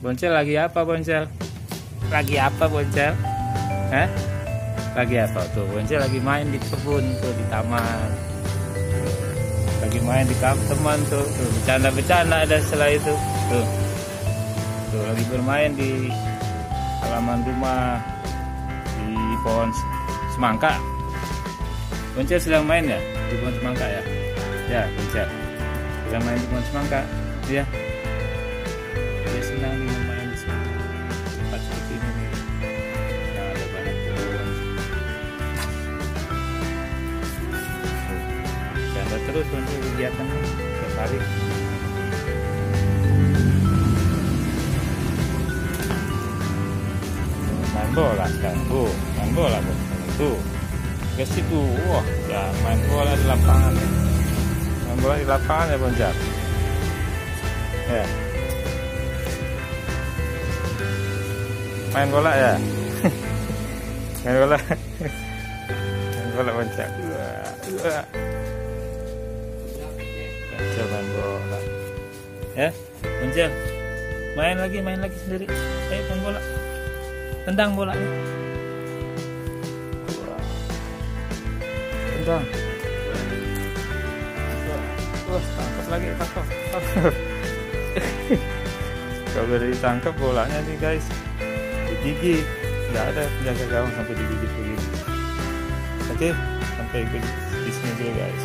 Boncel lagi apa, Boncel? Lagi apa, Boncel? Hah? Lagi apa tuh? Boncel lagi main di kebun tuh, di taman. Lagi main di kamar teman tuh. Tuh, bercanda-bercanda ada setelah itu. Tuh. Tuh lagi bermain di halaman rumah di pohon semangka. Boncel sedang main ya di pohon semangka ya? Ya, Boncel sedang main di pohon semangka. Ya. Dia senang main di sini. Tempat seperti ini nih. Yang ada banyak pohon. Bercanda terus Boncel kegiatan setiap hari. Main bola sekarang. Main bola tuh. Ke situ. Wah, ya main bola di lapangan. Main bola di lapangan ya, Boncel. Ya. Main bola ya. Main bola. Main bola, Boncel. Boncel main bola. Ya, Boncel. Main lagi sendiri. Ayo main bola. Tendang bolanya. Tendang. Wah, tangkap lagi, tangkap. Kalau udah ditangkap bolanya nih guys, digigit. Nggak ada penjaga gawang sampai digigit begini. Oke, sampai di sini dulu guys.